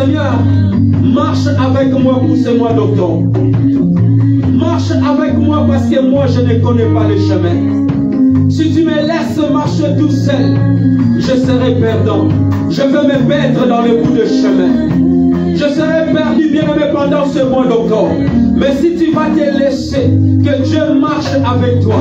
Seigneur, marche avec moi pour ce mois d'octobre. Marche avec moi parce que moi je ne connais pas le chemin. Si tu me laisses marcher tout seul, je serai perdant. Je vais me perdre dans le bout de chemin. Je serai perdu bien aimé pendant ce mois d'octobre. Mais si tu vas te laisser, que Dieu marche avec toi,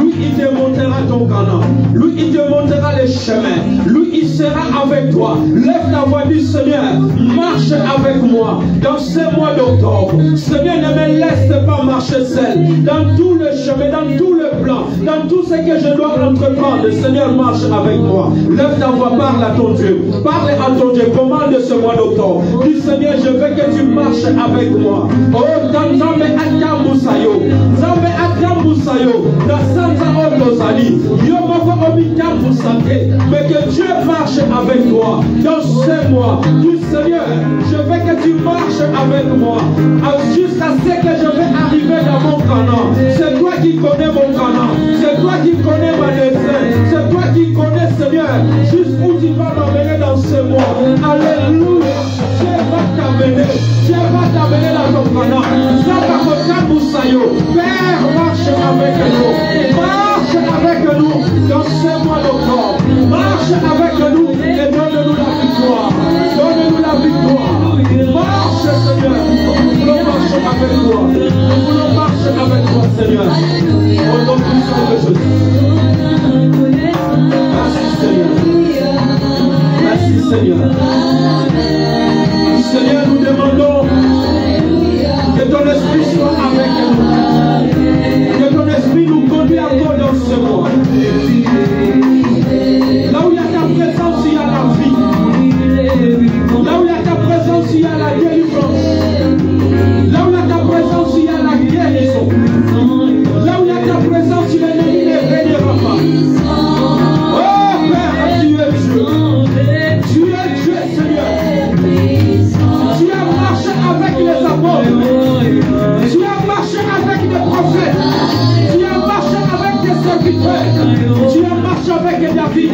lui il te montrera ton canon. Lui il te montrera les chemins. Lui il sera avec toi. Lève ta voix du Seigneur, marche avec moi dans ce mois d'octobre. Seigneur, ne me laisse pas marcher seul. Dans tout le chemin, dans tout le plan, dans tout ce que je dois entreprendre, Seigneur, marche avec moi. Lève ta voix, parle à ton Dieu. Parle à ton Dieu, commande ce mois d'octobre. Dis Seigneur, je veux que tu marches avec moi. Oh, Nzambe akambusayo, Nzambe akambusayo, na sanza otozali, yo moko obikambusate, mais que Dieu marche avec toi dans ce mois. Dis Seigneur, je veux que tu marches avec moi jusqu'à ce que je vais arriver dans mon canon. C'est toi qui connais mon canon, c'est toi qui connais ma destin, c'est toi qui connais Seigneur, jusqu'où tu vas m'emmener dans ce mois. Alléluia, Dieu va t'amener, Dieu va t'amener dans ton canon. Père, marche avec nous. Marche avec nous dans ce mois d'octobre. Marche avec nous et donne-nous la victoire. Donne-nous la victoire. Marche, Seigneur. Nous voulons marcher avec toi. Nous voulons marcher avec toi, Seigneur. Au nom puissant de Jésus. Merci, Seigneur. Merci, Seigneur. Seigneur, nous demandons que ton esprit soit avec nous. Que ton esprit nous conduise encore dans ce mois. Là où il y a ta présence, il y a la vie. Là où il y a ta présence, il y a la délivrance. Là où il y a ta présence, il y a la guérison. Là où il y a ta présence, l'ennemi ne régnera pas. Oh Père, tu es Dieu. Tu es Dieu, Seigneur. Tu as marché avec les apôtres. Tu as marché avec des prophètes. Tu as marché avec des serviteurs. Tu as marché avec David.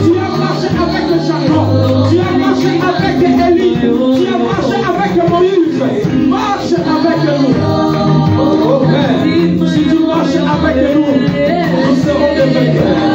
Tu as marché avec Jacob. Tu as marché avec Élie. Tu as marché avec Moïse. Marche avec nous. Oh Père, si tu marches avec nous, nous serons des vainqueurs.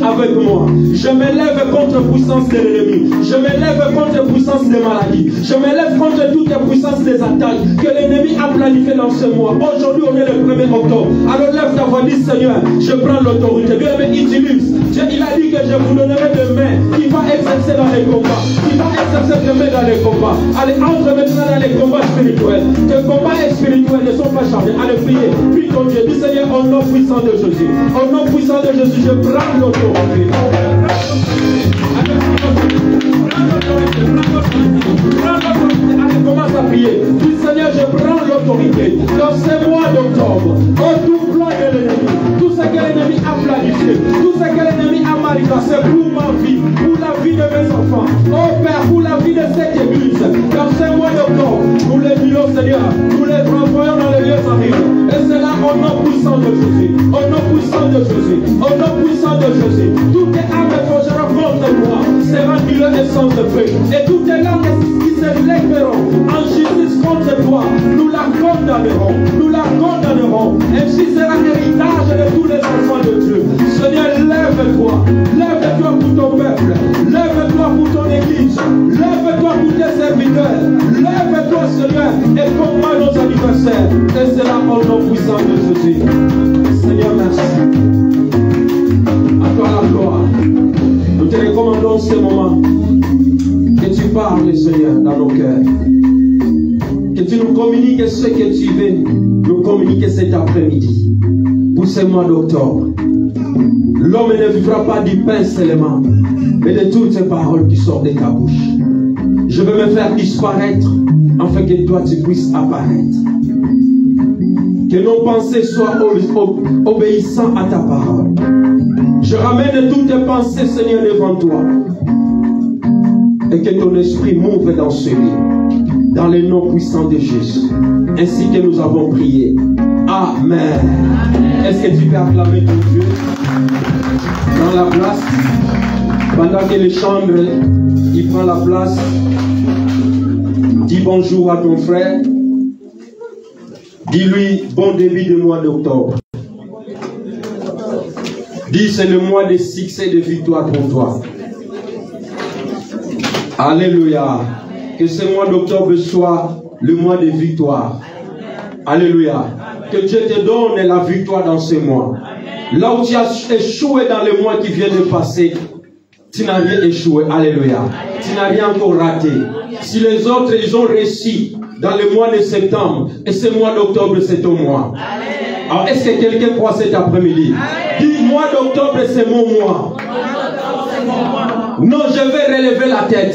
Avec moi, je me lève contre puissance de l'ennemi, je me lève contre puissance des maladies, je me lève contre toute puissance des attaques que l'ennemi a planifié dans ce mois. Aujourd'hui on est le 1er octobre, alors lève ta voix, dis Seigneur, je prends l'autorité. Bien mais utilise, Dieu il a dit que je vous donnerai des mains qui va exercer dans les combats, qui va exercer des mains dans les combats. Allez, entre maintenant dans les combats spirituels. Tes combats spirituels ne sont pas chargés. Allez, priez, prie ton Dieu, dis Seigneur, au nom puissant de Jésus, au nom puissant de Jésus, je prends l'autorité. Allez, commence à prier. Dis Seigneur, je prends l'autorité dans ces mois d'octobre. Oh, tout plan de l'ennemi, tout ce que l'ennemi a planifié, tout ce que l'ennemi a manifesté pour ma vie, pour la vie de mes enfants. Oh Père, pour la vie de cette église, dans ces mois d'octobre, nous les disons Seigneur, nous les renvoyons dans les lieux horribles. Et c'est là au nom puissant de Jésus, au nom puissant de Jésus, au nom puissant de Jésus. Toutes les âmes forgeront contre moi sera nul et sans effet. Et toutes les langues qui se lèveront en justice contre toi, nous la condamnerons, nous la condamnerons. Ainsi sera l'héritage de tous les enfants de Dieu. Seigneur, lève-toi, lève-toi pour ton peuple, lève-toi pour ton église, lève-toi pour tes serviteurs, lève-toi Seigneur et combat nos anniversaires. Jésus. Seigneur, merci. À toi la gloire. Nous te recommandons ce moment. Que tu parles, Seigneur, dans nos cœurs. Que tu nous communiques ce que tu veux nous communiquer cet après-midi. Pour ce mois d'octobre. L'homme ne vivra pas du pain seulement, mais de toutes ces paroles qui sortent de ta bouche. Je veux me faire disparaître, afin que toi tu puisses apparaître. Que nos pensées soient obéissantes à ta parole. Je ramène toutes tes pensées, Seigneur, devant toi. Et que ton esprit m'ouvre dans ce lit. Dans le nom puissant de Jésus. Ainsi que nous avons prié. Amen. Est-ce que tu peux acclamer ton Dieu dans la place? Pendant que les chambres, il prend la place. Dis bonjour à ton frère. Dis-lui bon début du mois d'octobre. Dis c'est le mois de succès et de victoire pour toi. Alléluia. Que ce mois d'octobre soit le mois de victoire. Alléluia. Que Dieu te donne la victoire dans ce mois. Là où tu as échoué dans le mois qui vient de passer, tu n'as rien échoué. Alléluia. Tu n'as rien encore raté. Si les autres, ils ont réussi dans le mois de septembre, et ce mois d'octobre, c'est ton mois. Alors, est-ce que quelqu'un croit cet après-midi? Dis, mois d'octobre, c'est mon mois. Non, je vais relever la tête.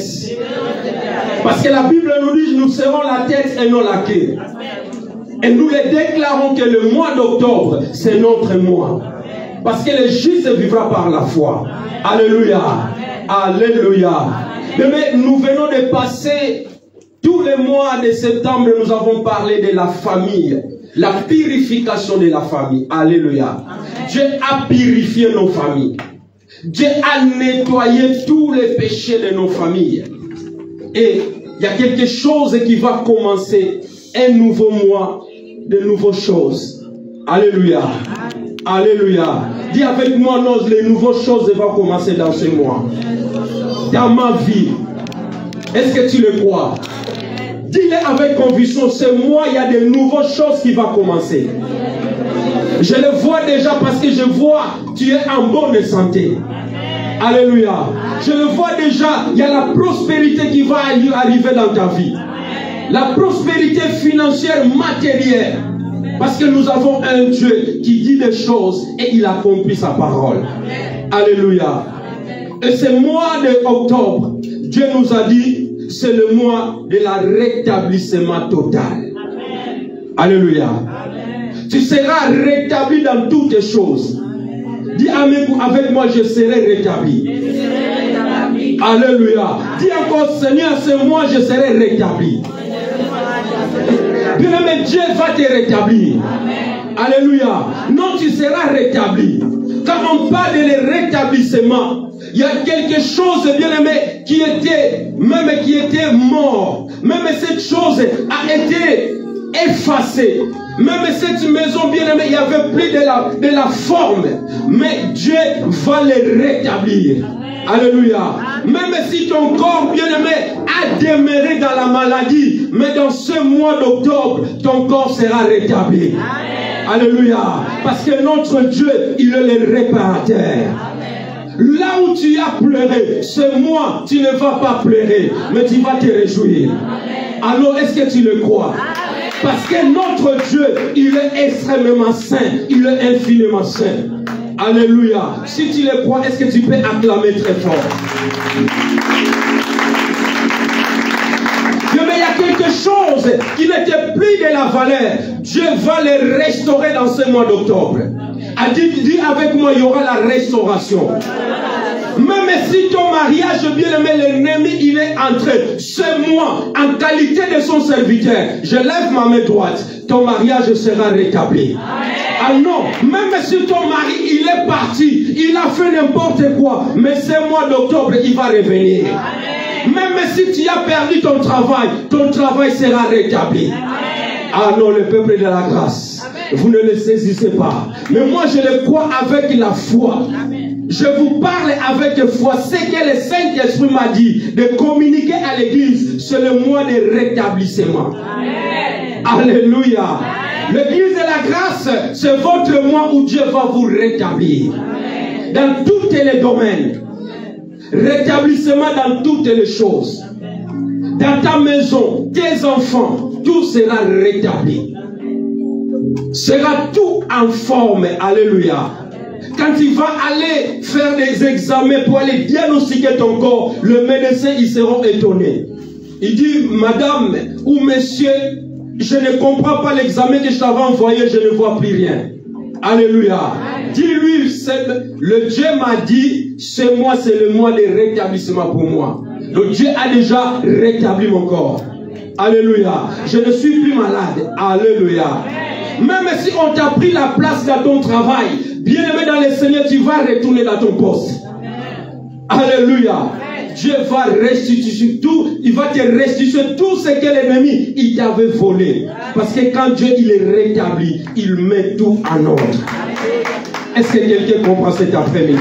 Parce que la Bible nous dit, nous serons la tête et non la queue. Et nous les déclarons que le mois d'octobre, c'est notre mois. Parce que le juste vivra par la foi. Alléluia. Alléluia. Mais nous venons de passer tous les mois de septembre, nous avons parlé de la famille. La purification de la famille. Alléluia. Dieu a purifié nos familles. Dieu a nettoyé tous les péchés de nos familles. Et il y a quelque chose qui va commencer. Un nouveau mois, de nouvelles choses. Alléluia. Alléluia. Dis avec moi, non, les nouvelles choses vont commencer dans ce mois. Dans ma vie. Est-ce que tu le crois? Dis-le avec conviction, ce mois, il y a de nouvelles choses qui vont commencer. Je le vois déjà parce que je vois, tu es en bonne santé. Alléluia. Je le vois déjà, il y a la prospérité qui va arriver dans ta vie. La prospérité financière, matérielle. Parce que nous avons un Dieu qui dit des choses et il accomplit sa parole. Alléluia. Et ce mois d'octobre, Dieu nous a dit, c'est le mois de la rétablissement total. Alléluia. Tu seras rétabli dans toutes les choses. Dis avec moi, je serai rétabli. Alléluia. Dis encore, Seigneur, ce mois, je serai rétabli. Bien aimé, Dieu va te rétablir. Alléluia. Non, tu seras rétabli. Quand on parle de rétablissement, il y a quelque chose, bien aimé, qui était mort. Même cette chose a été effacée. Même cette maison, bien aimée, il n'y avait plus de la forme. Mais Dieu va les rétablir. Alléluia. Même si ton corps, bien aimé, a demeuré dans la maladie, mais dans ce mois d'octobre, ton corps sera rétabli. Amen. Alléluia. Parce que notre Dieu, il est le réparateur. Là où tu as pleuré, ce mois, tu ne vas pas pleurer, mais tu vas te réjouir. Amen. Alors, est-ce que tu le crois? Amen. Parce que notre Dieu, il est extrêmement saint, il est infiniment saint. Alléluia. Si tu le crois, est-ce que tu peux acclamer très fort? Mais il y a quelque chose qui n'était plus de la valeur. Dieu va les restaurer dans ce mois d'octobre. Dis avec moi, il y aura la restauration. Même si ton mariage, bien aimé, l'ennemi, il est entré ce mois en qualité de son serviteur, je lève ma main droite, ton mariage sera rétabli. Ah non, même si ton mari, il est parti, il a fait n'importe quoi, mais ce mois d'octobre, il va revenir. Même si tu as perdu ton travail sera rétabli. Ah non, le peuple de la grâce, vous ne le saisissez pas. Mais moi, je le crois avec la foi. Je vous parle avec foi. Ce que le Saint-Esprit m'a dit de communiquer à l'église, c'est le mois de rétablissement. Amen. Alléluia. Amen. L'église de la grâce, c'est votre mois où Dieu va vous rétablir. Dans tous les domaines. Rétablissement dans toutes les choses. Dans ta maison, tes enfants, tout sera rétabli. Sera tout en forme. Alléluia. Quand tu vas aller faire des examens pour aller diagnostiquer ton corps, le médecin, ils seront étonnés. Il dit, madame ou monsieur, je ne comprends pas l'examen que je t'avais envoyé, je ne vois plus rien. Alléluia. Dis-lui, le Dieu m'a dit, ce mois, c'est le mois de rétablissement pour moi. Donc Dieu a déjà rétabli mon corps. Alléluia. Je ne suis plus malade. Alléluia. Même si on t'a pris la place dans ton travail, bien aimé dans le Seigneur, tu vas retourner dans ton poste. Alléluia. Dieu va restituer tout, il va te restituer tout ce que l'ennemi il t'avait volé. Parce que quand Dieu il est rétabli, il met tout en ordre. Est-ce que quelqu'un comprend cet après-midi?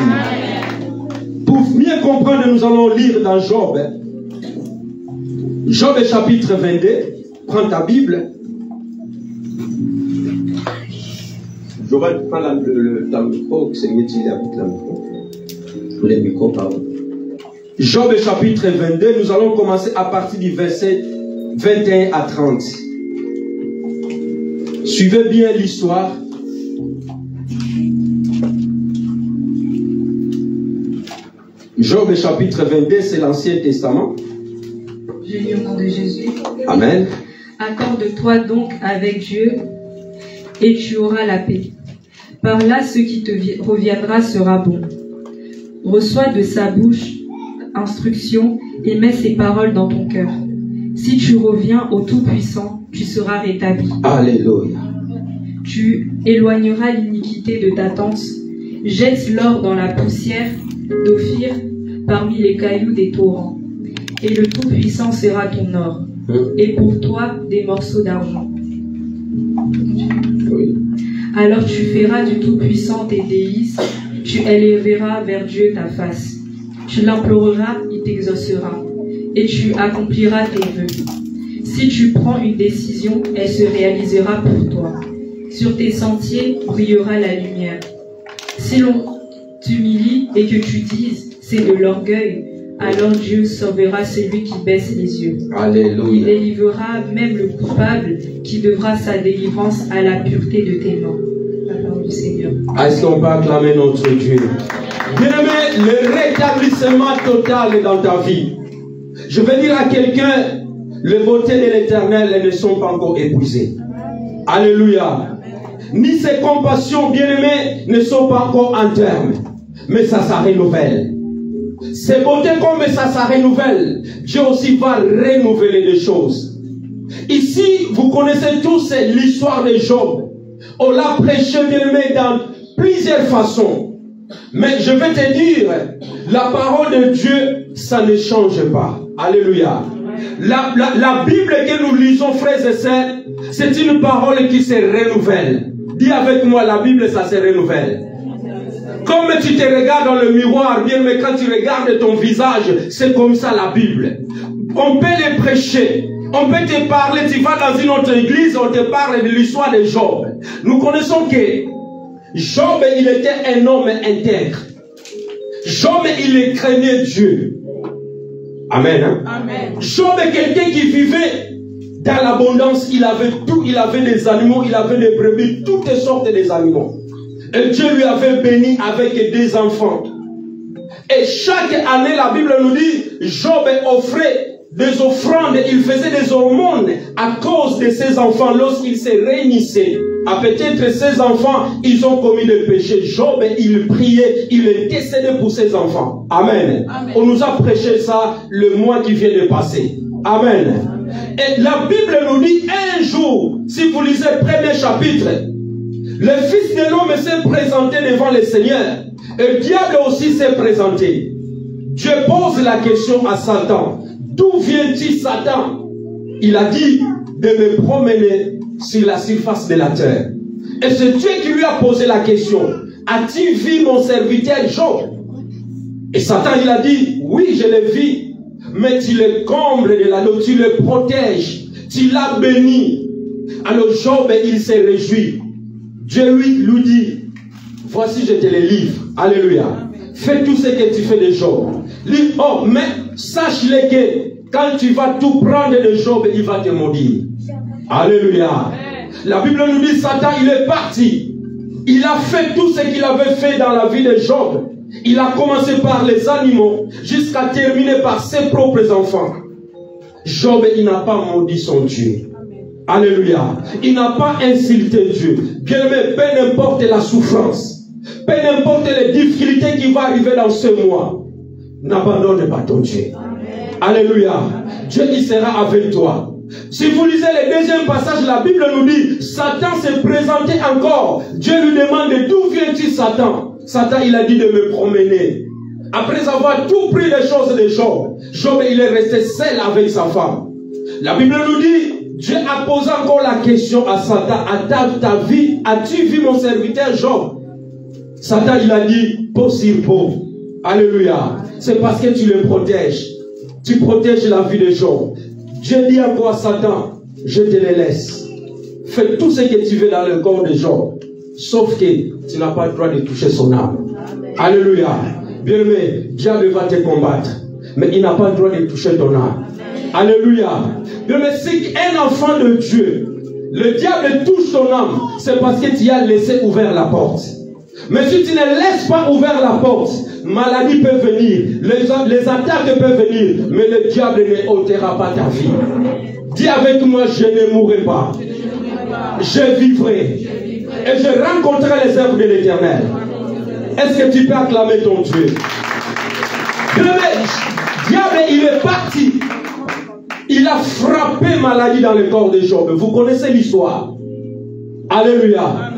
Pour mieux comprendre, nous allons lire dans Job. Job chapitre 22. Prends ta Bible. Je vais prendre le micro, c'est mieux d'y avec le micro. Le micro, pardon. Job chapitre 22, nous allons commencer à partir du verset 21 à 30. Suivez bien l'histoire. Job chapitre 22, c'est l'Ancien Testament. Je lis au nom de Jésus. Amen. Accorde-toi donc avec Dieu et tu auras la paix. Par là, ce qui te reviendra sera bon. Reçois de sa bouche instruction et mets ses paroles dans ton cœur. Si tu reviens au Tout-Puissant, tu seras rétabli. Alléluia. Tu éloigneras l'iniquité de ta tente. Jette l'or dans la poussière d'Ophir parmi les cailloux des torrents. Et le Tout-Puissant sera ton or. Et pour toi, des morceaux d'argent. Oui. Alors tu feras du Tout-Puissant tes délices. Tu élèveras vers Dieu ta face. Tu l'imploreras, il t'exaucera, et tu accompliras tes vœux. Si tu prends une décision, elle se réalisera pour toi. Sur tes sentiers brillera la lumière. Si l'on t'humilie et que tu dises, c'est de l'orgueil, alors Dieu sauvera celui qui baisse les yeux. Alléluia. Il délivrera même le coupable qui devra sa délivrance à la pureté de tes mains. La parole du Seigneur. Est-ce qu'on peut acclamer notre Dieu? Bien-aimé, le rétablissement total dans ta vie. Je vais dire à quelqu'un, les beautés de l'Éternel ne sont pas encore épuisées. Alléluia. Ni ses compassions, bien-aimés, ne sont pas encore en terme. Mais ça renouvelle. Ces beautés comme ça renouvelle, Dieu aussi va renouveler les choses. Ici, vous connaissez tous l'histoire de Job. On l'a prêché, bien-aimé, dans plusieurs façons. Mais je vais te dire, la parole de Dieu, ça ne change pas. Alléluia. La Bible que nous lisons, frères et sœurs, c'est une parole qui se renouvelle. Dis avec moi, la Bible, ça se renouvelle. Comme tu te regardes dans le miroir, bien, mais quand tu regardes ton visage, c'est comme ça la Bible. On peut les prêcher. On peut te parler, tu vas dans une autre église, on te parle de l'histoire de Job. Nous connaissons que Job, il était un homme intègre. Job, il craignait Dieu. Amen. Hein? Amen. Job est quelqu'un qui vivait dans l'abondance. Il avait tout. Il avait des animaux, il avait des brebis, toutes sortes des animaux. Et Dieu lui avait béni avec des enfants. Et chaque année, la Bible nous dit, Job offrait des offrandes, il faisait des hormones à cause de ses enfants lorsqu'il se réunissait. À peut-être ses enfants, ils ont commis des péchés. Job, il priait, il intercédait pour ses enfants. Amen. Amen. On nous a prêché ça le mois qui vient de passer. Amen. Amen. Et la Bible nous dit un jour, si vous lisez le premier chapitre, le Fils de l'homme s'est présenté devant le Seigneur. Et le diable aussi s'est présenté. Dieu pose la question à Satan. D'où vient-il, Satan? Il a dit de me promener sur la surface de la terre. Et c'est Dieu qui lui a posé la question. As-tu vu mon serviteur Job? Et Satan, il a dit, oui, je l'ai vu. Mais tu le combles de la l'eau, tu le protèges, tu l'as béni. Alors Job, il s'est réjoui. Dieu lui dit, voici je te les livre. Alléluia. Fais tout ce que tu fais de Job. Lui, oh, mais sache-le que quand tu vas tout prendre de Job, il va te maudire. Alléluia. La Bible nous dit, Satan, il est parti. Il a fait tout ce qu'il avait fait dans la vie de Job. Il a commencé par les animaux jusqu'à terminer par ses propres enfants. Job, il n'a pas maudit son Dieu. Alléluia. Il n'a pas insulté Dieu. Bien aimé, peu n'importe la souffrance, peu n'importe les difficultés qui vont arriver dans ce mois, n'abandonne pas ton Dieu. Alléluia. Dieu, il sera avec toi. Si vous lisez le deuxième passage, la Bible nous dit, Satan s'est présenté encore. Dieu lui demande, d'où viens-tu, Satan? Satan, il a dit de me promener. Après avoir tout pris les choses de Job, Job, il est resté seul avec sa femme. La Bible nous dit, Dieu a posé encore la question à Satan, à ta vie, as-tu vu mon serviteur Job? Satan, il a dit, peau sur peau. Alléluia. C'est parce que tu le protèges. Tu protèges la vie de Job. Dieu dit encore à Satan, je te les laisse. Fais tout ce que tu veux dans le corps de Job. Sauf que tu n'as pas le droit de toucher son âme. Amen. Alléluia. Bien aimé, diable va te combattre. Mais il n'a pas le droit de toucher ton âme. Amen. Alléluia. Bien aimé, si un enfant de Dieu, le diable touche ton âme, c'est parce que tu as laissé ouvert la porte. Mais si tu ne laisses pas ouvert la porte, maladie peut venir, les attaques peuvent venir, mais le diable ne ôtera pas ta vie. Dis avec moi, je ne mourrai pas. Je vivrai. Et je rencontrerai les œuvres de l'Éternel. Est-ce que tu peux acclamer ton Dieu? Le diable, il est parti. Il a frappé maladie dans le corps de Job. Vous connaissez l'histoire. Alléluia.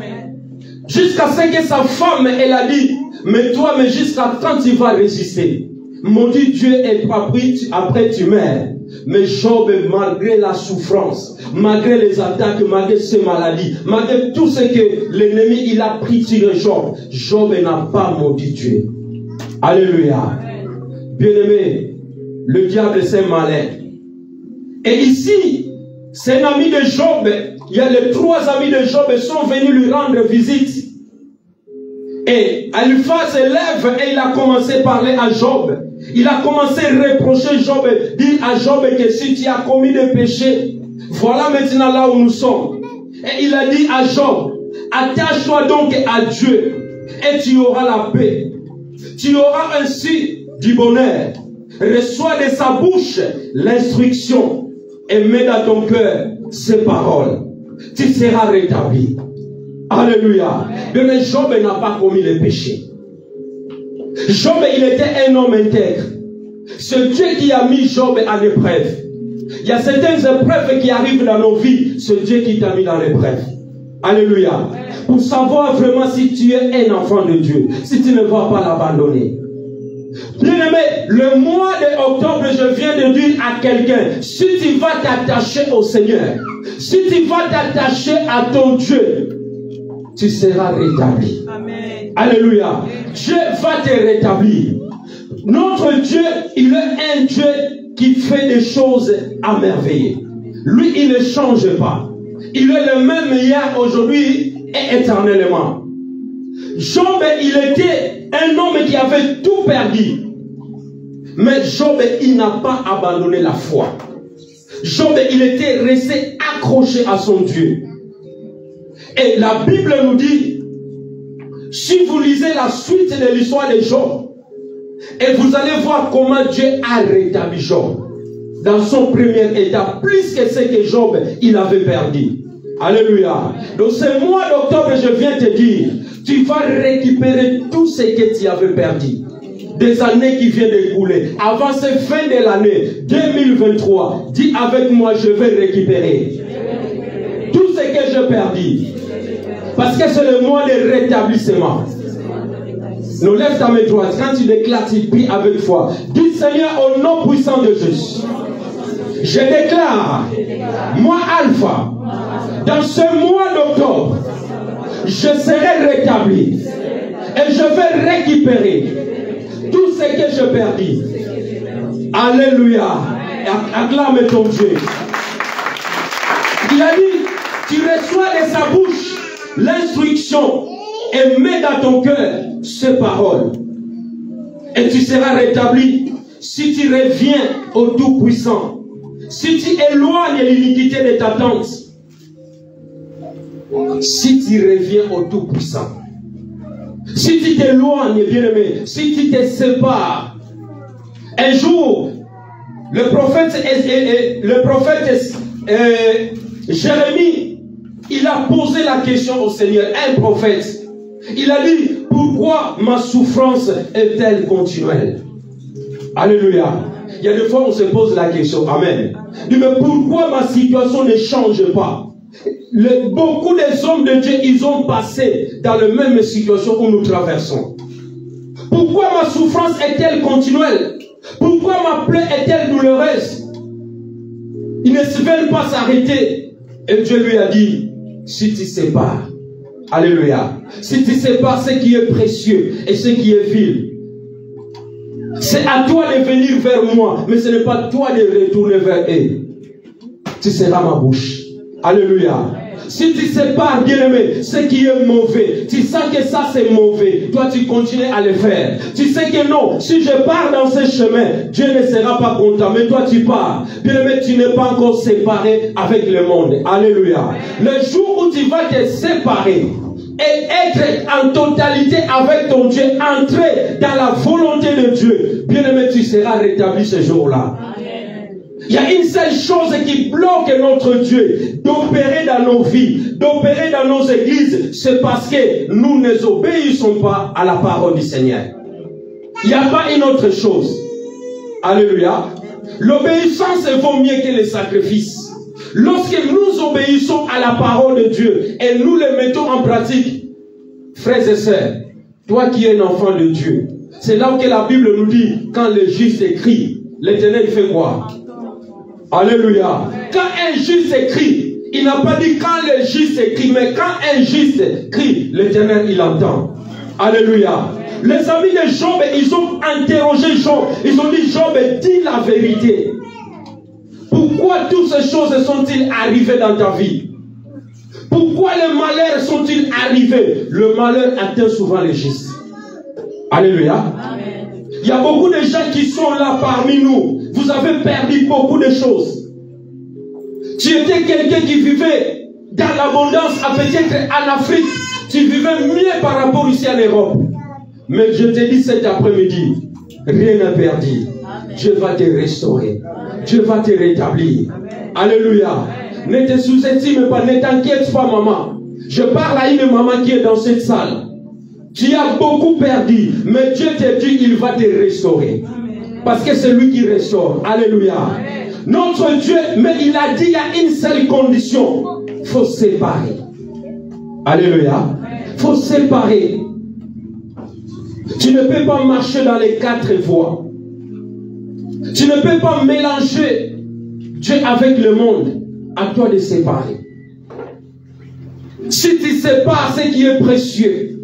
Jusqu'à ce que sa femme, elle a dit, mais toi, mais jusqu'à quand tu vas résister? Maudit Dieu est pas pris, après tu meurs. Mais Job, malgré la souffrance, malgré les attaques, malgré ses maladies, malgré tout ce que l'ennemi il a pris sur Job, Job n'a pas maudit Dieu. Alléluia. Bien-aimé, le diable c'est malin. Et ici, c'est un ami de Job. Il y a les 3 amis de Job qui sont venus lui rendre visite. Et Eliphaz se lève et il a commencé à parler à Job. Il a commencé à reprocher Job, dire à Job que si tu as commis des péchés, voilà maintenant là où nous sommes. Et il a dit à Job, attache-toi donc à Dieu et tu auras la paix. Tu auras ainsi du bonheur. Reçois de sa bouche l'instruction et mets dans ton cœur ses paroles. Tu seras rétabli. Alléluia. Mais Job n'a pas commis les péchés. Job, il était un homme intègre. C'est Dieu qui a mis Job en épreuve. Il y a certaines épreuves qui arrivent dans nos vies. C'est Dieu qui t'a mis dans l'épreuve. Alléluia. Pour savoir vraiment si tu es un enfant de Dieu. Si tu ne vas pas l'abandonner. Bien-aimé, le mois d'octobre, je viens de dire à quelqu'un, si tu vas t'attacher au Seigneur, si tu vas t'attacher à ton Dieu, tu seras rétabli. Amen. Alléluia. Dieu va te rétablir. Notre Dieu, il est un Dieu qui fait des choses à merveille. Lui, il ne change pas. Il est le même hier, aujourd'hui et éternellement. Job, il était un homme qui avait tout perdu. Mais Job, il n'a pas abandonné la foi. Job, il était resté accroché à son Dieu. Et la Bible nous dit, si vous lisez la suite de l'histoire de Job, et vous allez voir comment Dieu a rétabli Job dans son premier état, plus que ce que Job il avait perdu. Alléluia. Donc ce mois d'octobre, je viens te dire, tu vas récupérer tout ce que tu avais perdu. Des années qui viennent d'écouler. Avant cette fin de l'année 2023, dis avec moi, je vais récupérer tout ce que j'ai perdu. Parce que c'est le mois de rétablissement. Nous lève ta main droite. Quand tu déclares, tu pries avec foi. Dis Seigneur, au nom puissant de Jésus, je déclare, moi Alpha, dans ce mois d'octobre, je serai rétabli. Et je vais récupérer tout ce que j'ai perdu. Alléluia. Acclame ton Dieu. Il a dit, tu l'instruction et mets dans ton cœur ces paroles. Et tu seras rétabli si tu reviens au Tout-Puissant. Si tu éloignes l'iniquité de ta tente. Si tu reviens au Tout-Puissant. Si tu t'éloignes, bien-aimé, si tu te sépares. Un jour, le prophète Jérémie, il a posé la question au Seigneur, un prophète. Il a dit, pourquoi ma souffrance est-elle continuelle? Alléluia. Il y a des fois on se pose la question, amen. Il dit, mais pourquoi ma situation ne change pas? Beaucoup des hommes de Dieu, ils ont passé dans la même situation où nous traversons. Pourquoi ma souffrance est-elle continuelle? Pourquoi ma plaie est-elle douloureuse? Ils ne veulent pas s'arrêter. Et Dieu lui a dit, si tu sépares, alléluia, si tu sépares ce qui est précieux et ce qui est vil, c'est à toi de venir vers moi, mais ce n'est pas toi de retourner vers eux. Tu seras ma bouche. Alléluia. Si tu sépares, bien-aimé, ce qui est mauvais, tu sens que ça c'est mauvais, toi tu continues à le faire. Tu sais que non, si je pars dans ce chemin, Dieu ne sera pas content, mais toi tu pars. Bien-aimé, tu n'es pas encore séparé avec le monde. Alléluia. Le jour où tu vas te séparer et être en totalité avec ton Dieu, entrer dans la volonté de Dieu, bien-aimé, tu seras rétabli ce jour-là. Il y a une seule chose qui bloque notre Dieu d'opérer dans nos vies, d'opérer dans nos églises, c'est parce que nous ne obéissons pas à la parole du Seigneur. Il n'y a pas une autre chose. Alléluia. L'obéissance vaut mieux que les sacrifices. Lorsque nous obéissons à la parole de Dieu et nous le mettons en pratique, frères et sœurs, toi qui es un enfant de Dieu, c'est là que la Bible nous dit, quand le juste écrit, l'Éternel fait quoi? Alléluia. Quand un juste écrit, il n'a pas dit quand le juste écrit, mais quand un juste crie, l'Éternel il entend. Alléluia. Les amis de Job, ils ont interrogé Job. Ils ont dit, Job, dis la vérité. Pourquoi toutes ces choses sont-ils arrivées dans ta vie? Pourquoi les malheurs sont-ils arrivés? Le malheur atteint souvent les justes. Alléluia. Amen. Il y a beaucoup de gens qui sont là parmi nous. Vous avez perdu beaucoup de choses. Tu étais quelqu'un qui vivait dans l'abondance, peut-être en Afrique. Tu vivais mieux par rapport ici en Europe. Mais je te dis cet après-midi, rien n'est perdu. Dieu va te restaurer. Amen. Dieu va te rétablir. Amen. Alléluia. Amen. Ne te sous-estime pas, ne t'inquiète pas, maman. Je parle à une maman qui est dans cette salle. Tu as beaucoup perdu, mais Dieu te dit, il va te restaurer. Amen. Parce que c'est lui qui restaure. Alléluia. Amen. Notre Dieu, mais il a dit, il y a une seule condition. Il faut séparer. Alléluia. Il faut séparer. Tu ne peux pas marcher dans les quatre voies. Tu ne peux pas mélanger Dieu avec le monde. À toi de séparer. Si tu sépares ce qui est précieux,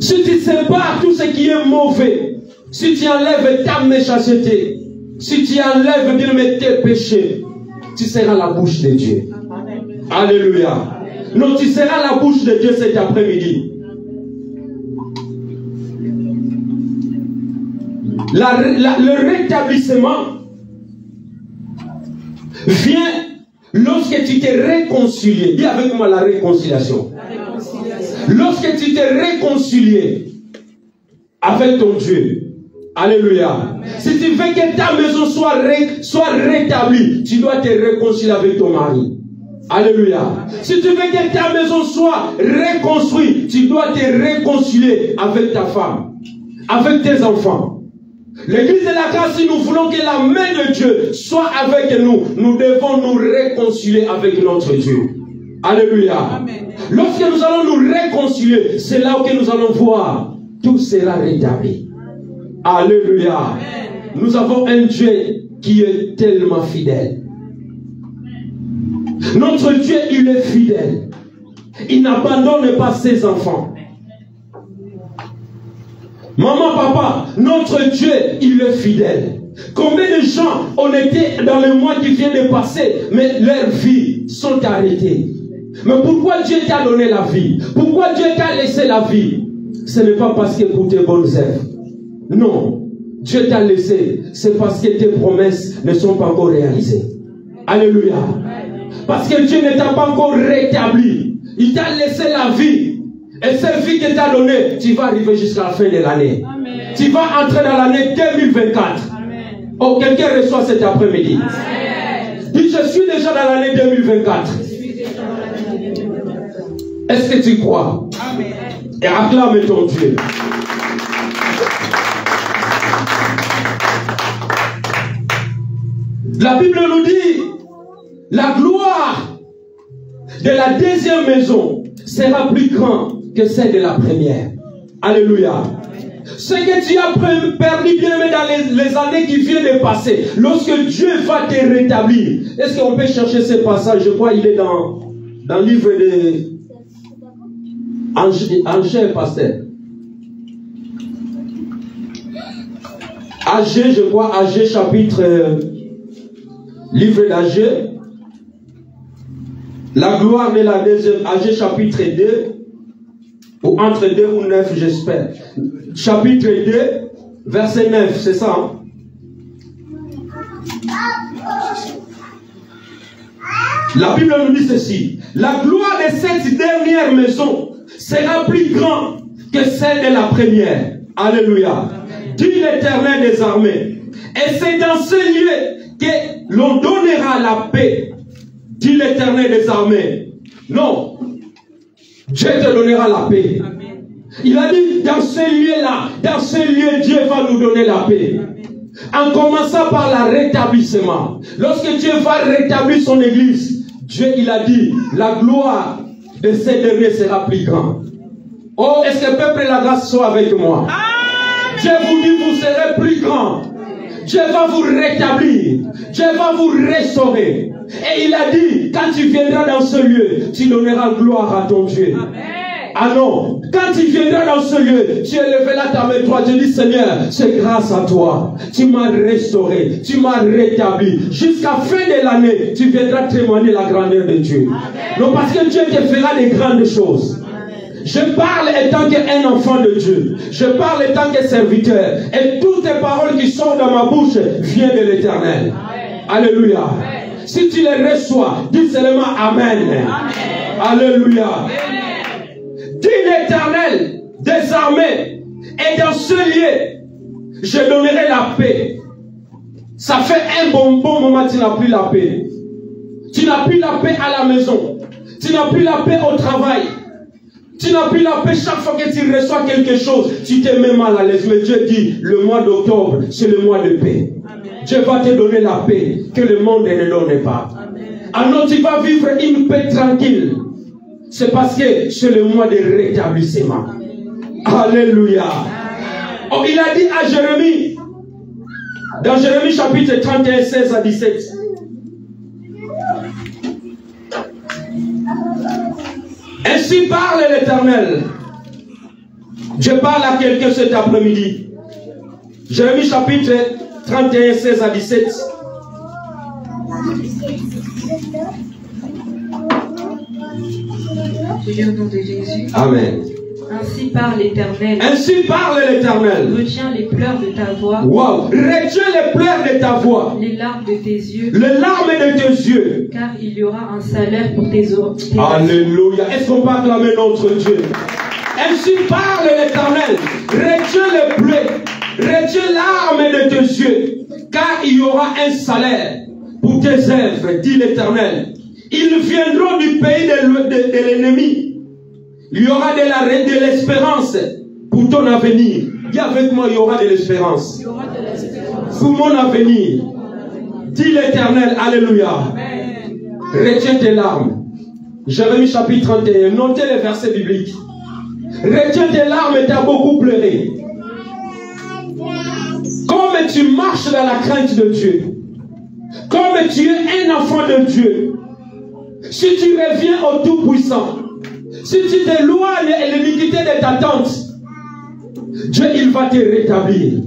si tu sépares tout ce qui est mauvais, si tu enlèves ta méchanceté, si tu enlèves bien tes péchés, tu seras la bouche de Dieu. Amen. Alléluia. Non, tu seras la bouche de Dieu cet après-midi. Le rétablissement vient lorsque tu t'es réconcilié. Dis avec moi la réconciliation. Lorsque tu t'es réconcilié avec ton Dieu. Alléluia. Amen. Si tu veux que ta maison soit rétablie, tu dois te réconcilier avec ton mari. Alléluia. Amen. Si tu veux que ta maison soit reconstruite, tu dois te réconcilier avec ta femme, avec tes enfants. L'église de la grâce, si nous voulons que la main de Dieu soit avec nous, nous devons nous réconcilier avec notre Dieu. Alléluia. Amen. Lorsque nous allons nous réconcilier, c'est là où nous allons voir, tout sera rétabli. Alléluia. Amen. Nous avons un Dieu qui est tellement fidèle. Notre Dieu, il est fidèle. Il n'abandonne pas ses enfants. Maman, papa, notre Dieu, il est fidèle. Combien de gens ont été dans le mois qui vient de passer, mais leurs vies sont arrêtées. Mais pourquoi Dieu t'a donné la vie? Pourquoi Dieu t'a laissé la vie? Ce n'est pas parce que pour tes bonnes œuvres. Non. Dieu t'a laissé. C'est parce que tes promesses ne sont pas encore réalisées. Alléluia. Parce que Dieu ne t'a pas encore rétabli. Il t'a laissé la vie. Et cette vie qu'il t'a donnée, tu vas arriver jusqu'à la fin de l'année. Tu vas entrer dans l'année 2024. Amen. Oh, quelqu'un reçoit cet après-midi. Dis, je suis déjà dans l'année 2024. Est-ce que tu crois? Amen. Et acclame ton Dieu. La Bible nous dit, la gloire de la deuxième maison sera plus grande que celle de la première. Alléluia. Ce que tu as perdu bien aimé dans les années qui viennent de passer, lorsque Dieu va te rétablir. Est-ce qu'on peut chercher ce passage? Je crois qu'il est dans le livre de Angers, pasteur. Agé, je crois, Agé chapitre, livre d'Agé. La gloire de la deuxième, Agé chapitre 2, ou entre 2 ou 9, j'espère. Chapitre 2, verset 9, c'est ça, hein? La Bible nous dit ceci. La gloire de cette dernière maison sera plus grande que celle de la première. Alléluia. Dit l'Éternel des armées. Et c'est dans ce lieu que l'on donnera la paix. Dit l'Éternel des armées. Non. Dieu te donnera la paix. Il a dit, dans ce lieu-là, dans ce lieu, Dieu va nous donner la paix. En commençant par le rétablissement. Lorsque Dieu va rétablir son église, Dieu, il a dit, la gloire de ces derniers sera plus grande. Oh, est-ce que le peuple de la grâce soit avec moi? Dieu vous dit, vous serez plus grand. Dieu va vous rétablir. Dieu va vous restaurer. Et il a dit, quand tu viendras dans ce lieu, tu donneras gloire à ton Dieu. Amen. Ah non, quand tu viendras dans ce lieu, tu élèveras ta main, toi, tu dis, Seigneur, c'est grâce à toi. Tu m'as restauré, tu m'as rétabli. Jusqu'à la fin de l'année, tu viendras témoigner la grandeur de Dieu. Amen. Non, parce que Dieu te fera des grandes choses. Je parle étant qu'un enfant de Dieu. Je parle étant que serviteur. Et toutes les paroles qui sortent dans ma bouche viennent de l'Éternel. Alléluia. Amen. Si tu les reçois, dis seulement Amen. Amen. Alléluia. Amen. Dis l'Éternel des armées. Et dans ce lieu, je donnerai la paix. Ça fait un bon moment que tu n'as plus la paix. Tu n'as plus la paix à la maison. Tu n'as plus la paix au travail. Tu n'as plus la paix chaque fois que tu reçois quelque chose. Tu te mets mal à l'aise. Mais Dieu dit, le mois d'octobre, c'est le mois de paix. Amen. Dieu va te donner la paix que le monde ne donne pas. Alors tu vas vivre une paix tranquille. C'est parce que c'est le mois de rétablissement. Amen. Alléluia. Amen. Oh, il a dit à Jérémie, dans Jérémie chapitre 31, 16 à 17. Ainsi parle l'Éternel. Je parle à quelqu'un cet après-midi. Jérémie chapitre 31, 16 à 17. Je lis au nom de Jésus. Amen. Ainsi parle l'Éternel. Ainsi parle l'Éternel. Retiens les pleurs de ta voix. Wow. Retiens les pleurs de ta voix. Les larmes de tes yeux. Les larmes de tes yeux. Car il y aura un salaire pour tes œuvres. Alléluia. Est-ce qu'on peut acclamer notre Dieu? Ainsi parle l'Éternel. Retiens les pleurs. Retiens l'arme de tes yeux. Car il y aura un salaire pour tes œuvres, dit l'Éternel. Ils viendront du pays de l'ennemi. Il y aura de l'espérance pour ton avenir. Dis avec moi, il y aura de l'espérance. Pour mon avenir. Dis l'Éternel, alléluia. Retiens tes larmes. Jérémie chapitre 31. Notez les versets bibliques. Retiens tes larmes et tu as beaucoup pleuré. Comme tu marches dans la crainte de Dieu. Comme tu es un enfant de Dieu. Si tu reviens au Tout-Puissant. Si tu t'éloignes de l'iniquité de ta tante, Dieu, il va te rétablir.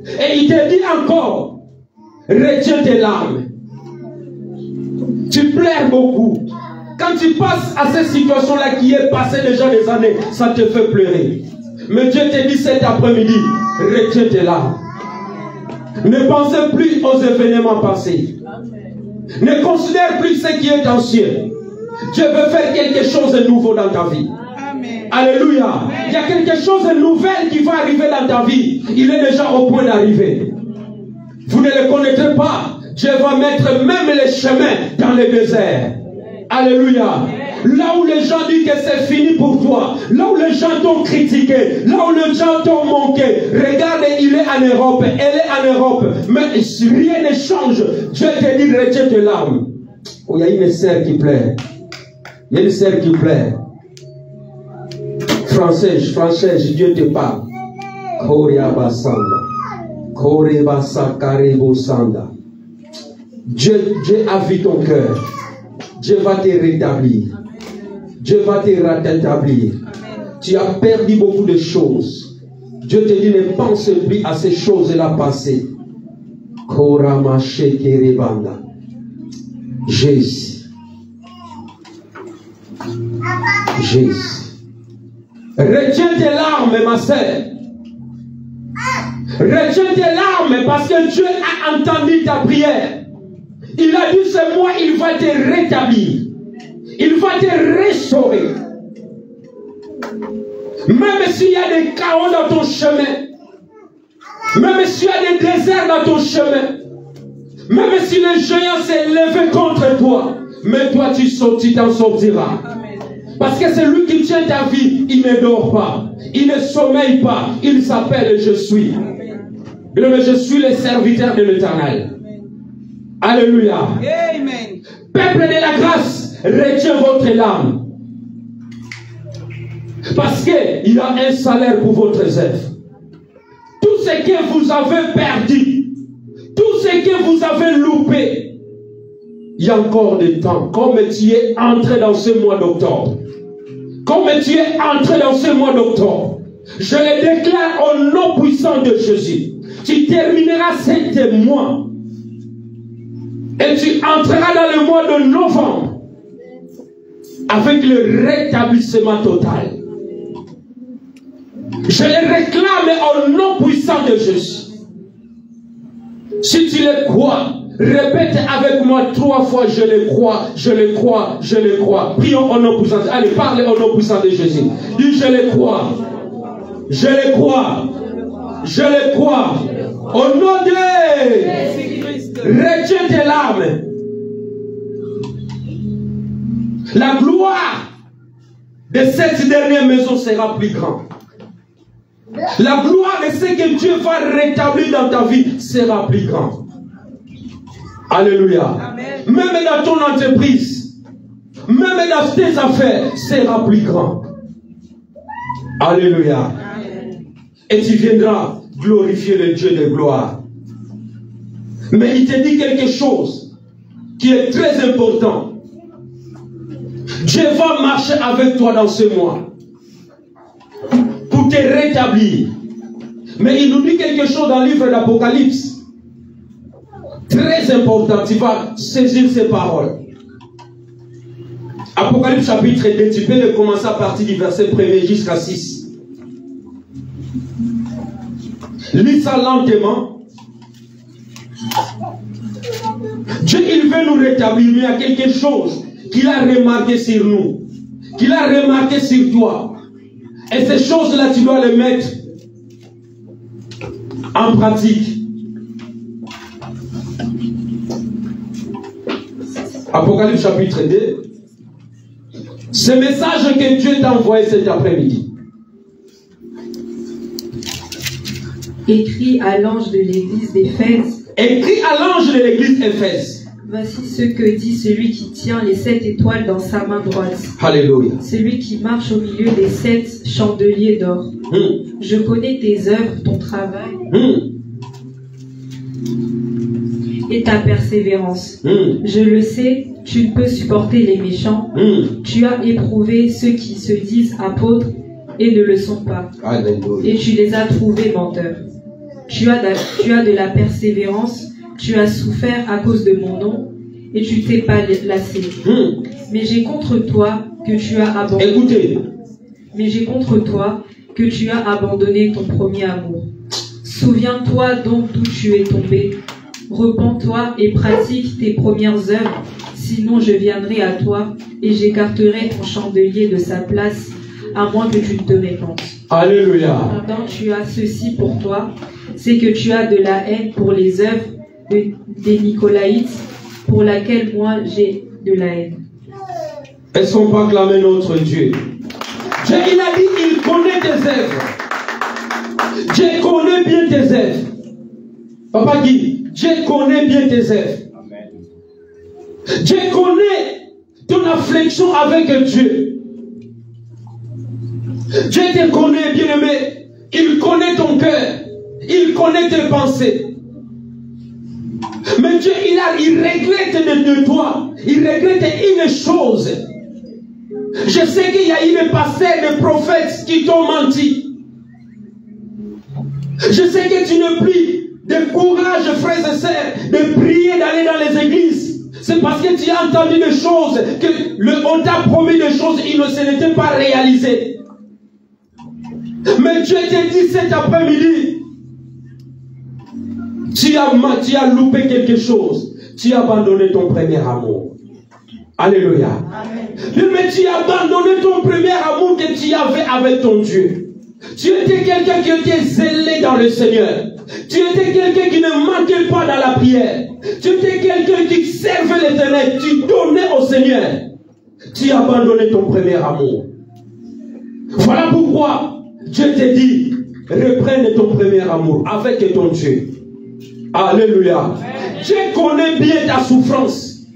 Et il te dit encore, retiens tes larmes. Tu pleures beaucoup. Quand tu passes à cette situation-là qui est passée déjà des années, ça te fait pleurer. Mais Dieu te dit cet après-midi, retiens tes larmes. Ne pensez plus aux événements passés. Ne considère plus ce qui est ancien. Dieu veut faire quelque chose de nouveau dans ta vie. Amen. Alléluia. Il y a quelque chose de nouvel qui va arriver dans ta vie. Il est déjà au point d'arriver. Vous ne le connaîtrez pas. Dieu va mettre même les chemins dans le désert. Alléluia. Là où les gens disent que c'est fini pour toi, là où les gens t'ont critiqué, là où les gens t'ont manqué, regarde, il est en Europe, elle est en Europe, mais rien ne change. Dieu te dit, retiens tes larmes. Oh, il y a une sœur qui pleure. Il y a une sœur qui pleure. Française, Dieu te parle. Dieu a vu ton cœur. Dieu va te rétablir. Dieu va te rétablir. Tu as perdu beaucoup de choses. Dieu te dit, ne pense plus à ces choses-là passées. Jésus. Jésus. Retiens tes larmes, ma sœur. Retiens tes larmes parce que Dieu a entendu ta prière. Il a dit, c'est moi, il va te rétablir. Il va te restaurer. Même s'il y a des chaos dans ton chemin, même s'il y a des déserts dans ton chemin, même si le géant s'est levé contre toi, mais toi tu t'en sortiras. Parce que c'est lui qui tient ta vie. Il ne dort pas, il ne sommeille pas, il s'appelle je suis. Je suis le serviteur de l'Éternel. Alléluia. Amen. Peuple de la grâce, retiens votre larme. Parce qu'il y a un salaire pour votre œuvre. Tout ce que vous avez perdu, tout ce que vous avez loupé, il y a encore des temps. Comme tu es entré dans ce mois d'octobre, comme tu es entré dans ce mois d'octobre, je le déclare au nom puissant de Jésus. Tu termineras 7 mois. Et tu entreras dans le mois de novembre avec le rétablissement total. Je le réclame au nom puissant de Jésus. Si tu le crois, répète avec moi 3 fois, je le crois, je le crois, je le crois. Prions au nom puissant. Allez, parlez au nom puissant de Jésus. Dis, je le crois. Je le crois. Je le crois. Au nom de... Retiens tes larmes. La gloire de cette dernière maison sera plus grande. La gloire de ce que Dieu va rétablir dans ta vie sera plus grande. Alléluia. Amen. Même dans ton entreprise, même dans tes affaires, sera plus grand. Alléluia. Amen. Et tu viendras glorifier le Dieu de gloire. Mais il te dit quelque chose qui est très important. Dieu va marcher avec toi dans ce mois pour te rétablir. Mais il nous dit quelque chose dans le livre d'Apocalypse. Très important. Tu vas saisir ces paroles. Apocalypse chapitre 2. Tu peux le commencer à partir du verset 1er jusqu'à 6. Lis ça lentement. Dieu, il veut nous rétablir, mais il y a quelque chose qu'il a remarqué sur nous, qu'il a remarqué sur toi. Et ces choses-là, tu dois les mettre en pratique. Apocalypse chapitre 2. Ce message que Dieu t'a envoyé cet après-midi. Écrit à l'ange de l'église d'Éphèse. Écrit à l'ange de l'église d'Éphèse. Voici ce que dit celui qui tient les 7 étoiles dans sa main droite. Alléluia. Celui qui marche au milieu des 7 chandeliers d'or. Je connais tes œuvres, ton travail et ta persévérance. Je le sais, tu ne peux supporter les méchants. Tu as éprouvé ceux qui se disent apôtres et ne le sont pas. Alléluia. Et tu les as trouvés menteurs. Tu as de la persévérance, tu as souffert à cause de mon nom, et tu t'es pas lassé. Mais j'ai contre toi que tu as abandonné. Écoutez. Mais j'ai contre toi que tu as abandonné ton premier amour. Souviens-toi donc d'où tu es tombé. Repens-toi et pratique tes premières œuvres. Sinon je viendrai à toi et j'écarterai ton chandelier de sa place, à moins que tu ne te répandes. Alléluia. Cependant, tu as ceci pour toi, c'est que tu as de la haine pour les œuvres des Nicolaïtes, pour laquelle moi j'ai de la haine. Est-ce qu'on peut acclamer notre Dieu? Dieu, il a dit, il connaît tes œuvres. Dieu connaît bien tes œuvres. Papa Guy, Dieu connaît bien tes œuvres. Dieu connaît ton affliction avec Dieu. Dieu te connaît, bien-aimé. Il connaît ton cœur. Il connaît tes pensées. Mais Dieu, il regrette de toi. Il regrette une chose. Je sais qu'il y a eu des pasteurs, des prophètes qui t'ont menti. Je sais que tu n'as plus de courage, frères et sœurs, de prier, d'aller dans les églises. C'est parce que tu as entendu des choses, on t'a promis des choses, ce n'était pas réalisé. Mais Dieu te dit cet après-midi, tu as loupé quelque chose. Tu as abandonné ton premier amour. Alléluia. Amen. Mais tu as abandonné ton premier amour que tu avais avec ton Dieu. Tu étais quelqu'un qui était zélé dans le Seigneur. Tu étais quelqu'un qui ne manquait pas dans la prière. Tu étais quelqu'un qui servait l'Éternel. Tu donnais au Seigneur. Tu as abandonné ton premier amour. Voilà pourquoi Dieu te dit, reprenne ton premier amour avec ton Dieu. Alléluia. Dieu connaît bien ta souffrance.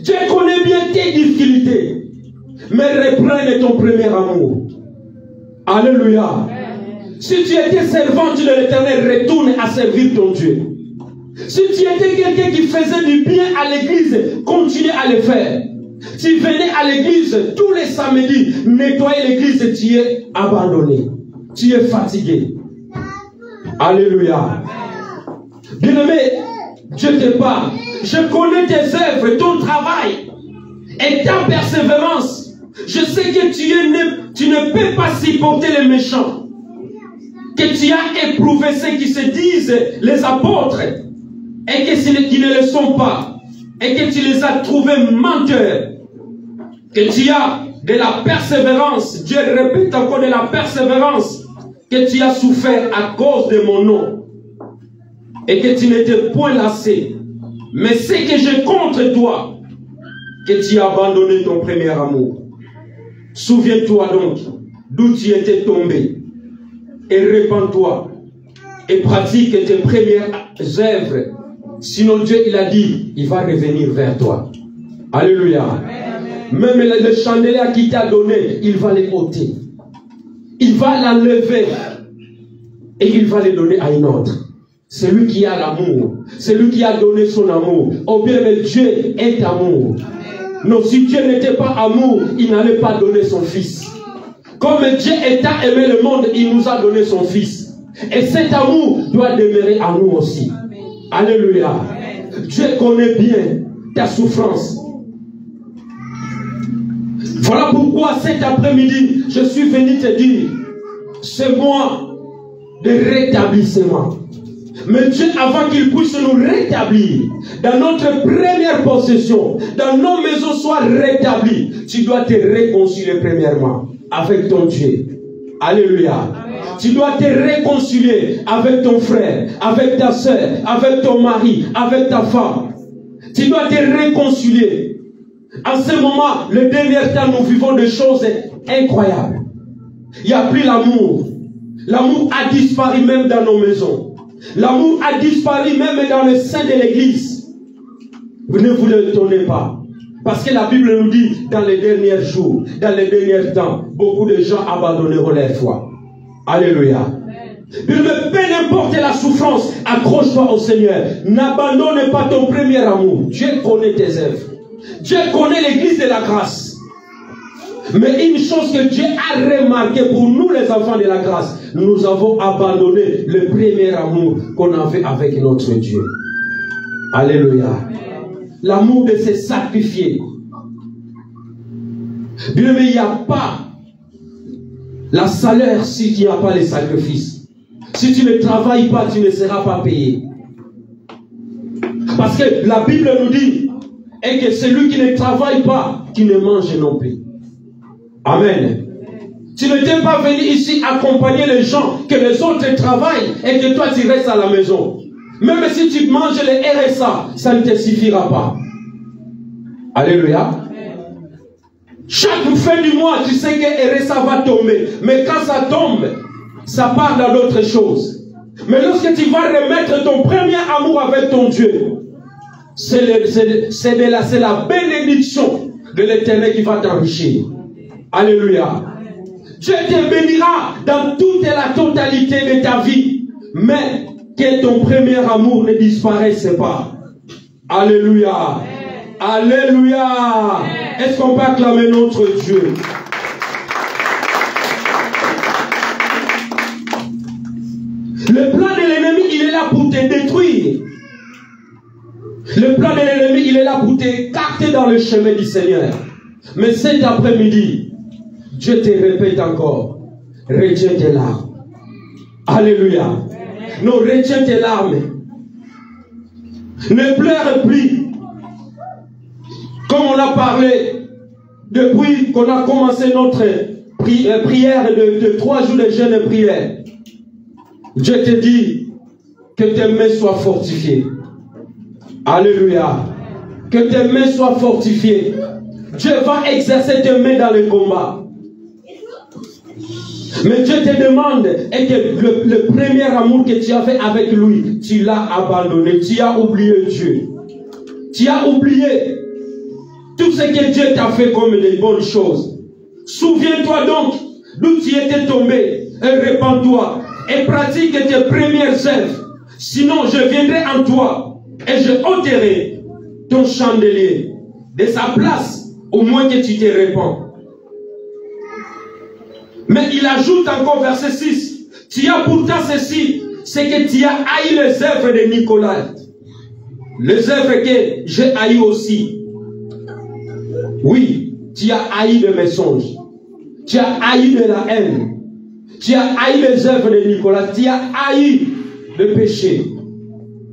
Dieu connaît bien tes difficultés. Mais reprenne ton premier amour. Alléluia. Si tu étais servante de l'Éternel, retourne à servir ton Dieu. Si tu étais quelqu'un qui faisait du bien à l'église, continue à le faire. Tu venais à l'église tous les samedis, nettoyer l'église, tu es abandonné. Tu es fatigué. Alléluia. Bien-aimé, Dieu te parle. Je connais tes œuvres, ton travail et ta persévérance. Je sais que tu ne peux pas supporter les méchants. Que tu as éprouvé ceux qui se disent les apôtres et qui ne le sont pas. Et que tu les as trouvés menteurs. Que tu as de la persévérance. Dieu répète encore de la persévérance. Que tu as souffert à cause de mon nom. Et que tu n'étais point lassé. Mais c'est que j'ai contre toi. Que tu as abandonné ton premier amour. Souviens-toi donc d'où tu étais tombé. Et répands-toi. Et pratique tes premières œuvres. Sinon Dieu, il a dit, il va revenir vers toi. Alléluia. Même le chandelier qu'il t'a donné, il va les ôter. Il va l'enlever. Et il va les donner à une autre. C'est lui qui a l'amour. C'est lui qui a donné son amour. Oh bien, mais Dieu est amour. Non, si Dieu n'était pas amour, il n'allait pas donner son fils. Comme Dieu a aimé le monde, il nous a donné son fils. Et cet amour doit demeurer à nous aussi. Alléluia. Amen. Dieu connaît bien ta souffrance. Voilà pourquoi cet après-midi, je suis venu te dire, c'est mois de rétablissement. Mais Dieu, avant qu'il puisse nous rétablir, dans notre première possession, dans nos maisons soient rétablies, tu dois te réconcilier premièrement avec ton Dieu. Alléluia. Amen. Tu dois te réconcilier avec ton frère, avec ta soeur, avec ton mari, avec ta femme. Tu dois te réconcilier. En ce moment, le dernier temps, nous vivons des choses incroyables. Il n'y a plus l'amour. L'amour a disparu même dans nos maisons. L'amour a disparu même dans le sein de l'église. Vous ne vous l'étonnez pas. Parce que la Bible nous dit, dans les derniers jours, dans les derniers temps, beaucoup de gens abandonneront leur foi. Alléluia. Mais peu importe la souffrance, accroche-toi au Seigneur. N'abandonne pas ton premier amour. Dieu connaît tes œuvres. Dieu connaît l'église de la grâce. Mais une chose que Dieu a remarqué pour nous les enfants de la grâce, nous avons abandonné le premier amour qu'on avait avec notre Dieu. Alléluia. l'amour de se sacrifier. Bien, mais il n'y a pas la salaire si tu n'as pas les sacrifices. Si tu ne travailles pas, tu ne seras pas payé. Parce que la Bible nous dit et que celui qui ne travaille pas, qui ne mange non plus. Amen. Tu n'étais pas venu ici accompagner les gens, que les autres travaillent et que toi tu restes à la maison. Même si tu manges les RSA, ça ne te suffira pas. Alléluia. Chaque fin du mois, tu sais que RSA va tomber. Mais quand ça tombe, ça part dans d'autres choses. Mais lorsque tu vas remettre ton premier amour avec ton Dieu, c'est la bénédiction de l'Éternel qui va t'enrichir. Alléluia. Dieu te bénira dans toute la totalité de ta vie. Mais que ton premier amour ne disparaisse pas. Alléluia. Alléluia. Est-ce qu'on peut acclamer notre Dieu? Le plan de l'ennemi, il est là pour te détruire. Le plan de l'ennemi, il est là pour t'écarter dans le chemin du Seigneur. Mais cet après-midi, Dieu te répète encore, retiens tes larmes. Alléluia. Non, retiens tes larmes. Ne pleure plus. Comme on a parlé depuis qu'on a commencé notre prière de 3 jours de jeûne et prière. Dieu te dit que tes mains soient fortifiées. Alléluia. Que tes mains soient fortifiées. Dieu va exercer tes mains dans le combat. Mais Dieu te demande et que le premier amour que tu avais avec lui, tu l'as abandonné. Tu as oublié Dieu. Tu as oublié tout ce que Dieu t'a fait comme des bonnes choses. Souviens-toi donc d'où tu étais tombé et répands-toi et pratique tes premières œuvres. Sinon, je viendrai en toi et je ôterai ton chandelier de sa place, au moins que tu te répands. Mais il ajoute encore verset 6. Tu as pourtant ceci, c'est que tu as haï les œuvres de Nicolas. Les œuvres que j'ai haï aussi. Oui, tu as haï le mensonge. Tu as haï de la haine. Tu as haï les œuvres de Nicolas. Tu as haï le péché.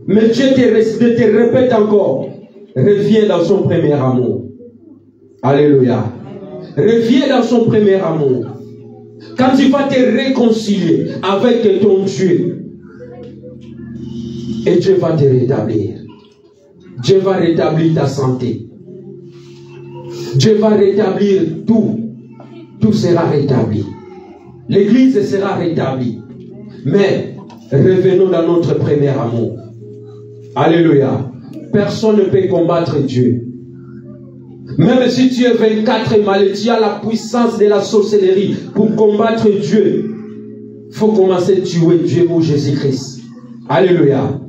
Mais Dieu te répète encore. Reviens dans son premier amour. Alléluia. Reviens dans son premier amour. Quand tu vas te réconcilier avec ton Dieu, et Dieu va te rétablir. Dieu va rétablir ta santé. Dieu va rétablir tout. Tout sera rétabli. L'église sera rétablie. Mais revenons dans notre premier amour. Alléluia. Personne ne peut combattre Dieu. Même si tu es 24 malais, tu as la puissance de la sorcellerie pour combattre Dieu. Il faut commencer à tuer Dieu pour Jésus-Christ. Alléluia.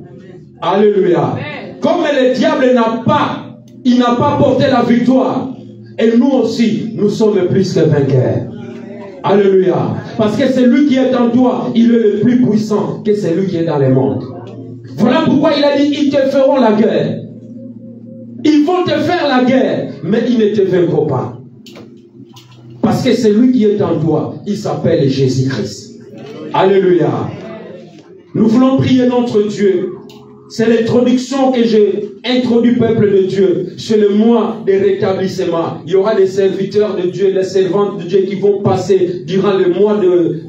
Alléluia. Comme le diable n'a pas porté la victoire, et nous aussi, nous sommes plus que vainqueurs. Alléluia. Parce que celui qui est en toi, il est le plus puissant que celui qui est dans le monde. Voilà pourquoi il a dit, ils te feront la guerre. Ils vont te faire la guerre, mais ils ne te vaincront pas. Parce que celui qui est en toi, il s'appelle Jésus-Christ. Alléluia. Nous voulons prier notre Dieu. C'est l'introduction que j'ai introduit peuple de Dieu. C'est le mois de rétablissement. Il y aura des serviteurs de Dieu, des servantes de Dieu qui vont passer durant le mois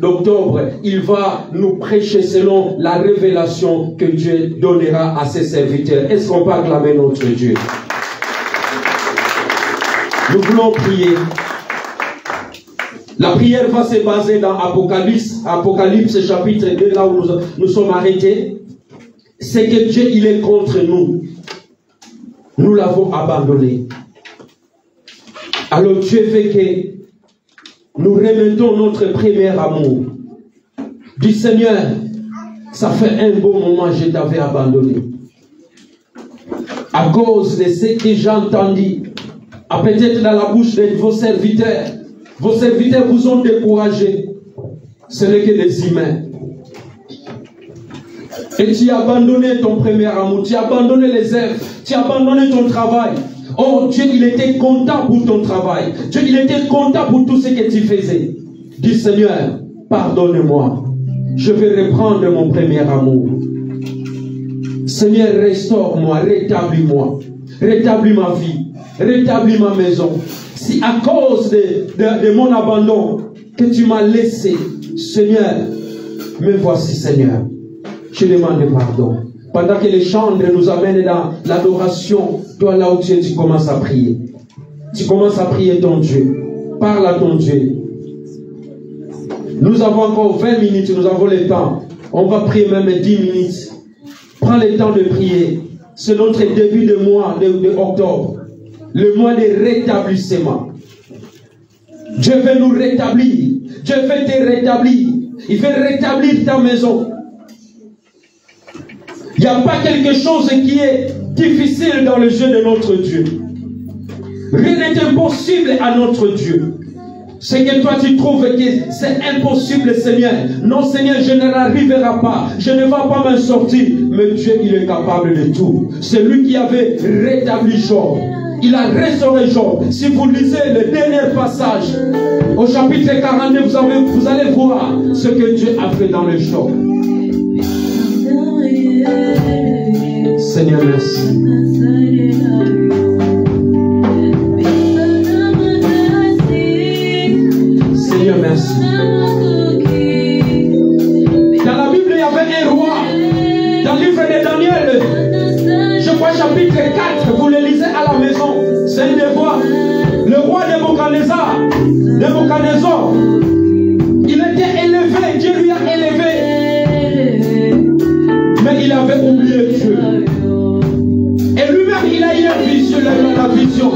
d'octobre. Il va nous prêcher selon la révélation que Dieu donnera à ses serviteurs. Est-ce qu'on peut acclamer notre Dieu? Nous voulons prier. La prière va se baser dans Apocalypse chapitre 2, là où nous sommes arrêtés. C'est que Dieu, il est contre nous. Nous l'avons abandonné. Alors Dieu fait que nous remettons notre premier amour. Du Seigneur, ça fait un bon moment que je t'avais abandonné. À cause de ce que j'ai entendu, peut-être dans la bouche de vos serviteurs vous ont découragé. Ce n'est que des humains. Et tu as abandonné ton premier amour, tu as abandonné les œuvres, tu as abandonné ton travail. Oh, Dieu, il était content pour ton travail. Dieu, il était content pour tout ce que tu faisais. Dis, Seigneur, pardonne-moi. Je vais reprendre mon premier amour. Seigneur, restaure-moi, rétablis-moi. Rétablis ma vie, rétablis ma maison. Si à cause de mon abandon que tu m'as laissé, Seigneur, me voici, Seigneur. Je demande pardon. Pendant que les chantres nous amènent dans l'adoration, toi là où tu commences à prier. Tu commences à prier ton Dieu. Parle à ton Dieu. Nous avons encore 20 minutes, nous avons le temps. On va prier même 10 minutes. Prends le temps de prier. C'est notre début de mois de octobre. Le mois de rétablissement. Dieu veut nous rétablir. Dieu veut te rétablir. Il veut rétablir ta maison. Il n'y a pas quelque chose qui est difficile dans le jeu de notre Dieu. Rien n'est impossible à notre Dieu. Ce que toi tu trouves que c'est impossible, Seigneur. Non, Seigneur, je ne n'arriverai pas. Je ne vais pas m'en sortir. Mais Dieu, il est capable de tout. C'est lui qui avait rétabli Job. Il a restauré Job. Si vous lisez le dernier passage, au chapitre 42, vous allez voir ce que Dieu a fait dans le Job. Seigneur, merci. Seigneur, merci. Dans la Bible, il y avait un roi. Dans le livre de Daniel, je crois chapitre 4, vous le lisez à la maison. C'est un devoir. Le roi Nebuchadnezzar, il était élevé, Dieu lui a élevé. Mais il avait oublié Dieu. Et lui-même, il a eu la vision.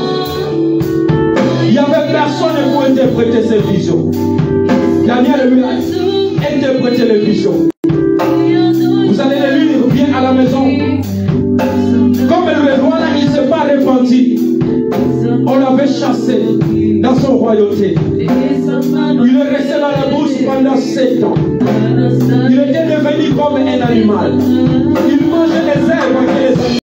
Il n'y avait personne pour interpréter cette vision. Daniel lui a interprété les visions. Vous allez les lire bien à la maison. Comme le roi là, il ne s'est pas repenti. On l'avait chassé dans son royauté. Il est resté dans la bourse pendant 7 ans. Il était devenu comme un animal. Il mangeait les herbes que les animaux.